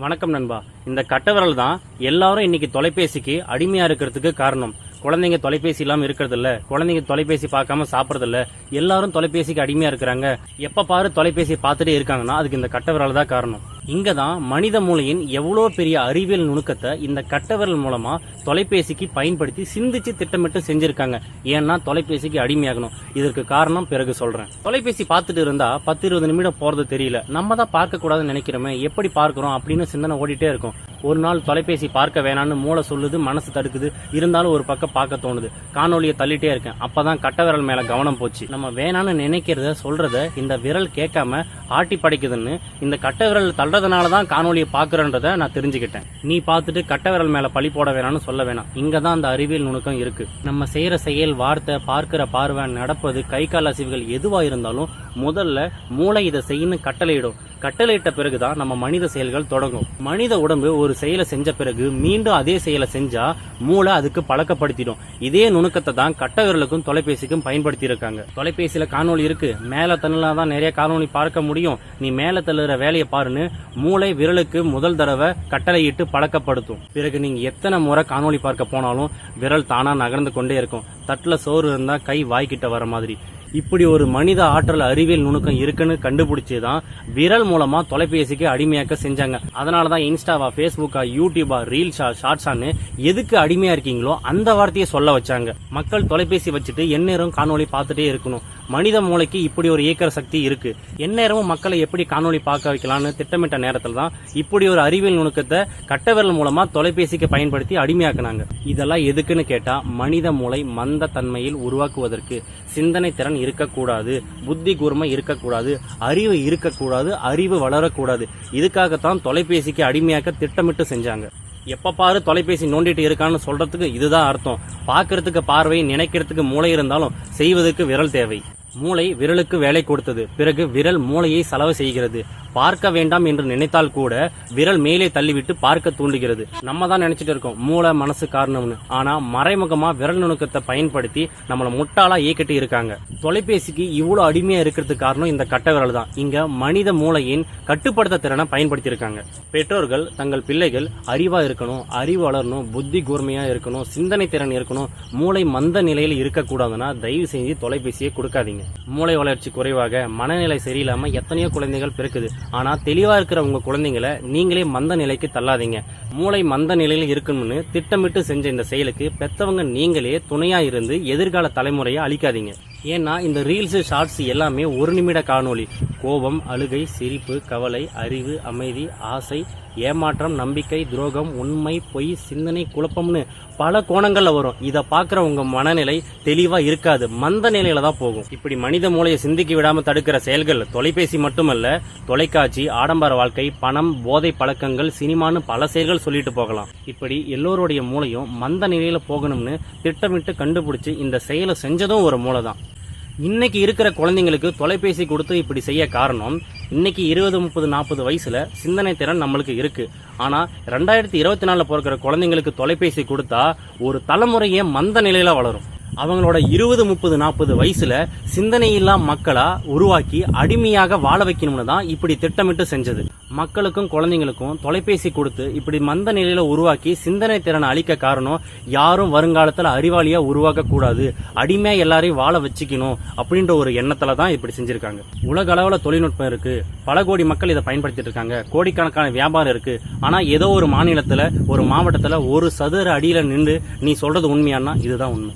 வணக்கம் நண்பா. இந்த கட்டவிரல் தான் எல்லாரும் இன்னைக்கு தொலைபேசிக்கு அடிமையா இருக்கிறதுக்கு காரணம். குழந்தைங்க தொலைபேசி இல்லாம இருக்கிறது இல்ல, குழந்தைங்க தொலைபேசி பார்க்காம சாப்பிடறது இல்ல, எல்லாரும் தொலைபேசிக்கு அடிமையா இருக்கிறாங்க. எப்ப பாரு தொலைபேசி பார்த்துட்டே இருக்காங்கன்னா அதுக்கு இந்த கட்டவிரல் தான் காரணம். இங்கதான் மனித மூளையின் எவ்வளவு பெரிய அறிவியல் நுணுக்கத்தை இந்த கட்டவிரல் மூலமா தொலைபேசிக்கு பயன்படுத்தி சிந்திச்சு திட்டமிட்டு செஞ்சிருக்காங்க. ஏன்னா தொலைபேசிக்கு அடிமையாகணும். இதற்கு காரணம் பிறகு சொல்றேன். தொலைபேசி பார்த்துட்டு இருந்தா 10-20 நிமிடம் போறது தெரியல. நம்ம தான் பார்க்க கூடாதுன்னு நினைக்கிறோமே, எப்படி பார்க்கிறோம் அப்படின்னு சிந்தனை ஓடிட்டே இருக்கும். ஒரு நாள் தொலைபேசி பார்க்க வேணான்னு மூளை சொல்லுது, மனசு தடுக்குது. இருந்தாலும் ஒரு பக்கம் பார்க்க தோணுது. காணொலியை தள்ளிட்டே இருக்கேன். அப்பதான் கட்டவிரல் மேல கவனம் போச்சு. நம்ம வேணான்னு நினைக்கிறத சொல்றத இந்த விரல் கேட்காம ஆட்டி படைக்குதுன்னு இந்த கட்டவிரல் தள்ளுறதுனாலதான் காணொலியை பாக்குறன்றத நான் தெரிஞ்சுக்கிட்டேன். நீ பார்த்துட்டு கட்டவிரல் மேல பழி போட வேணாம்னு சொல்ல வேணாம். இங்கதான் அந்த அறிவியல் நுணுக்கம் இருக்கு. நம்ம செய்யற செயல், வார்த்தை, பார்க்கிற பார்வை, நடப்பது, கை கால் அசைவுகள் எதுவா இருந்தாலும் முதல்ல மூளை இதை செய்யணும் கட்டளையிடும். கட்டளையிட்ட பிறகுதான் நம்ம மனித செயல்கள் தொடங்கும். மனித உடம்பு ஒரு செயலை செஞ்ச பிறகு மீண்டும் அதே செயலை செஞ்சா மூளை அதுக்கு பழக்கப்படுத்திடும். இதே நுணுக்கத்தை தான் கட்டவிரலுக்கும் தொலைபேசிக்கும் பயன்படுத்தி இருக்காங்க. தொலைபேசியில காணொலி இருக்கு, மேல தள்ளினாதான் நிறைய காணொலி பார்க்க முடியும், நீ மேல தள்ளுற வேலையை பாருன்னு மூளை விரலுக்கு முதல் தடவை கட்டளையிட்டு பழக்கப்படுத்தும். பிறகு நீங்க எத்தனை முறை காணொலி பார்க்க போனாலும் விரல் தானா நகர்ந்து கொண்டே இருக்கும். தட்டுல சோறு இருந்தா கை வாய்க்கிட்ட வர மாதிரி. இப்படி ஒரு மனித ஆற்றல் அறிவியல் நுணுக்கம் இருக்குன்னு கண்டுபிடிச்சுதான் விரல் மூலமா தொலைபேசிக்கு அடிமையாக்க செஞ்சாங்க. அதனாலதான் இன்ஸ்டாவா, பேஸ்புக்கா, யூடியூபா, ரீல்ஸா, ஷார்ட்ஸான்னு எதுக்கு அடிமையா இருக்கீங்களோ அந்த வார்த்தையை சொல்ல வச்சாங்க. மக்கள் தொலைபேசி வச்சுட்டு எந்நேரம் காணொலி பார்த்துட்டே இருக்கணும். மனித மூளைக்கு இப்படி ஒரு இயக்கிற சக்தி இருக்கு. எந்நேரமும் மக்களை எப்படி காணொலி பார்க்க வைக்கலாம்னு திட்டமிட்ட நேரத்தில் தான் இப்படி ஒரு அறிவியல் நுணுக்கத்தை கட்டவிரல் மூலமா தொலைபேசிக்கு பயன்படுத்தி அடிமையாக்குனாங்க. இதெல்லாம் எதுக்குன்னு கேட்டா, மனித மூளை மந்த தன்மையில் உருவாக்குவதற்கு. சிந்தனை திறன் இருக்கக்கூடாது, புத்தி கூர்மை இருக்கக்கூடாது, அறிவு இருக்கக்கூடாது, அறிவு வளரக்கூடாது. இதுக்காகத்தான் தொலைபேசிக்கு அடிமையாக்க திட்டமிட்டு செஞ்சாங்க. எப்ப பாரு தொலைபேசி நோண்டிட்டு இருக்கான்னு சொல்றதுக்கு இதுதான் அர்த்தம். பாக்குறதுக்கு பார்வை, நினைக்கிறதுக்கு மூளை இருந்தாலும் செய்வதற்கு விரல் தேவை. மூளை விரலுக்கு வேலை கொடுத்தது. பிறகு விரல் மூளையை செலவு செய்கிறது. பார்க்க வேண்டாம் என்று நினைத்தால் கூட விரல் மேலே தள்ளிவிட்டு பார்க்க தூண்டுகிறது. நம்ம தான் நினைச்சிட்டு இருக்கோம் மூளை மனசு காரணம்னு. ஆனா மறைமுகமா விரல் நுணுக்கத்தை பயன்படுத்தி நம்மள முட்டாளா இயக்கிட்டு இருக்காங்க. தொலைபேசிக்கு இவ்வளவு அடிமையா இருக்கிறதுக்கு காரணம் இந்த கட்டவிரல் தான். இங்க மனித மூளையின் கட்டுப்படுத்த திறனை பயன்படுத்தி இருக்காங்க. பெற்றோர்கள் தங்கள் பிள்ளைகள் அறிவா இருக்கணும், அறிவு வளரணும், புத்தி கூர்மையா இருக்கணும், சிந்தனை திறன் இருக்கணும், மூளை மந்த நிலையில் இருக்கக்கூடாதுன்னா தயவு செஞ்சு தொலைபேசியை கொடுக்காதீங்க. மூளை வளர்ச்சி குறைவாக, மனநிலை சரியில்லாம எத்தனையோ குழந்தைகள் பிறக்குது. ஆனா தெளிவா இருக்கிற உங்க குழந்தைங்களை நீங்களே மந்த நிலைக்கு தள்ளாதீங்க. மூளை மந்த நிலையில் இருக்கணும்னு திட்டமிட்டு செஞ்ச இந்த செயலுக்கு பெத்தவங்க நீங்களே துணையா இருந்து எதிர்கால தலைமுறையை அழிக்காதீங்க. ஏன்னா இந்த ரீல்ஸ், ஷார்ட்ஸ் எல்லாமே 1 நிமிட காணொலி. கோபம், அழுகை, சிரிப்பு, கவலை, அறிவு, அமைதி, ஆசை, ஏமாற்றம், நம்பிக்கை, துரோகம், உண்மை, பொய், சிந்தனை, குழப்பம்னு பல கோணங்கள்ல வரும். இத பாக்குற உங்க மனநிலை தெளிவா இருக்காது, மந்த நிலையில தான் போகும். இப்படி மனித மூளையை சிந்திக்க விடாம தடுக்கிற செயல்கள் தொலைபேசி மட்டுமல்ல, தொலைக்காட்சி, ஆடம்பர வாழ்க்கை, பணம், போதை பழக்கங்கள், சினிமான்னு பல செயல்கள் சொல்லிட்டு போகலாம். இப்படி எல்லோருடைய மூளையும் மந்த நிலையில போகணும்னு திட்டமிட்டு கண்டுபிடிச்சு இந்த செயலை செஞ்சதும் ஒரு மூளை தான். இன்னைக்கு இருக்கிற குழந்தைங்களுக்கு தொலைபேசி கொடுத்து இப்படி செய்ய காரணம், இன்னைக்கு 20, 30, 40 வயசுல சிந்தனை திறன் நம்மளுக்கு இருக்கு. ஆனா 2024 பிறக்கிற குழந்தைங்களுக்கு தொலைபேசி கொடுத்தா ஒரு தலைமுறையே மந்த நிலையில வளரும். அவங்களோட 20, 30, 40 வயசுல சிந்தனை இல்லா மக்களா உருவாக்கி அடிமையாக வாழ வைக்கணும்னு தான் இப்படி திட்டமிட்டு செஞ்சது. மக்களுக்கும் குழந்தைங்களுக்கும் தொலைபேசி கொடுத்து இப்படி மந்த நிலையில உருவாக்கி சிந்தனை திறனை அளிக்க காரணம், யாரும் வருங்காலத்துல அறிவாளியா உருவாக்க கூடாது, அடிமையா எல்லாரையும் வாழ வச்சுக்கணும் அப்படின்ற ஒரு எண்ணத்துல தான் இப்படி செஞ்சிருக்காங்க. உலக அளவுல தொழில்நுட்பம் இருக்கு, பல கோடி மக்கள் இதை பயன்படுத்திட்டு இருக்காங்க, கோடிக்கணக்கான வியாபாரம் இருக்கு. ஆனா ஏதோ ஒரு மாநிலத்துல, ஒரு மாவட்டத்துல ஒரு சதுர அடியில நின்று நீ சொல்றது உண்மையானா இதுதான் உண்மை.